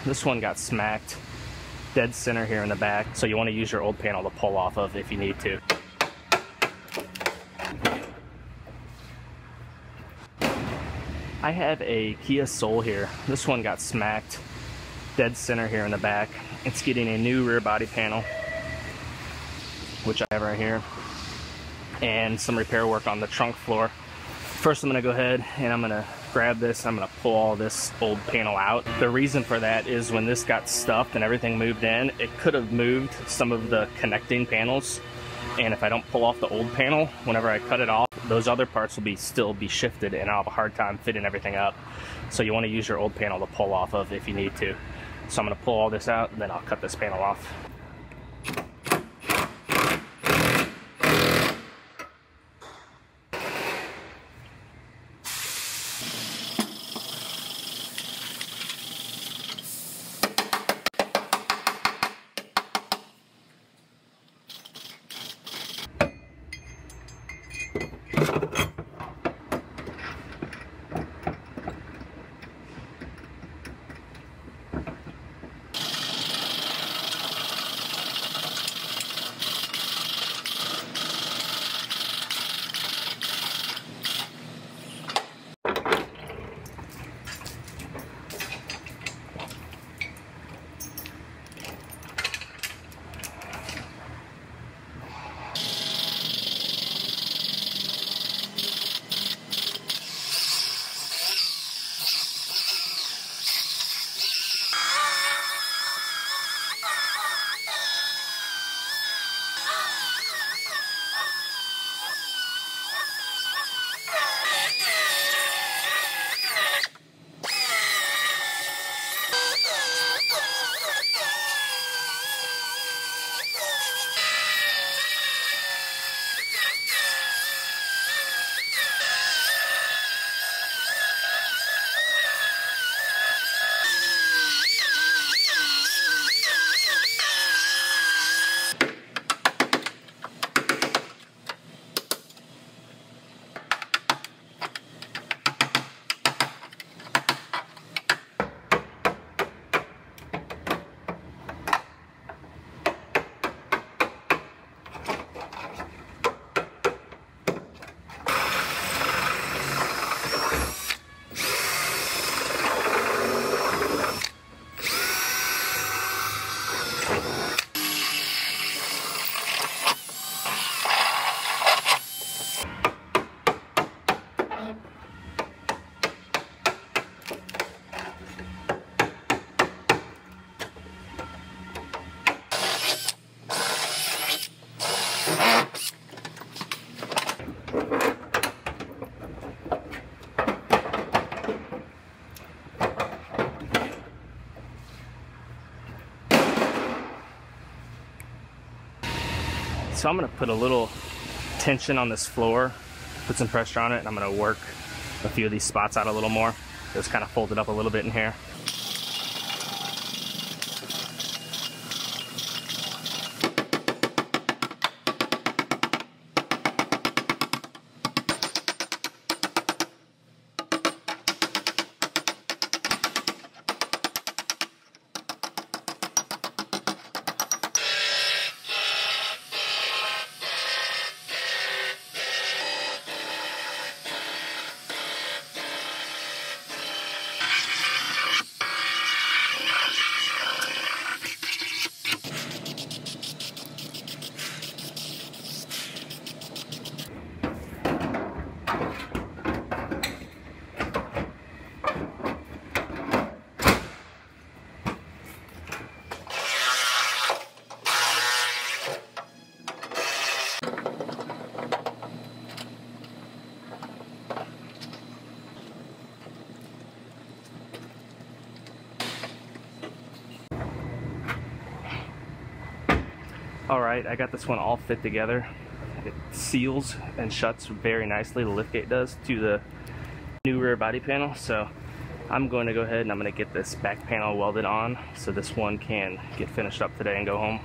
This one got smacked dead center here in the back, so you want to use your old panel to pull off of if you need to. I have a Kia Soul here. This one got smacked dead center here in the back. It's getting a new rear body panel, which I have right here, and some repair work on the trunk floor. First, I'm going to go ahead and I'm going to grab this. I'm going to pull all this old panel out. The reason for that is when this got stuffed and everything moved in, it could have moved some of the connecting panels. And if I don't pull off the old panel, whenever I cut it off, those other parts will still be shifted, and I'll have a hard time fitting everything up. So you want to use your old panel to pull off of if you need to. So I'm going to pull all this out, and then I'll cut this panel off. So I'm going to put a little tension on this floor, put some pressure on it, and I'm going to work a few of these spots out a little more. Just kind of fold it up a little bit in here. Alright, I got this one all fit together. It seals and shuts very nicely, the liftgate does, to the new rear body panel. So I'm going to go ahead and I'm going to get this back panel welded on so this one can get finished up today and go home.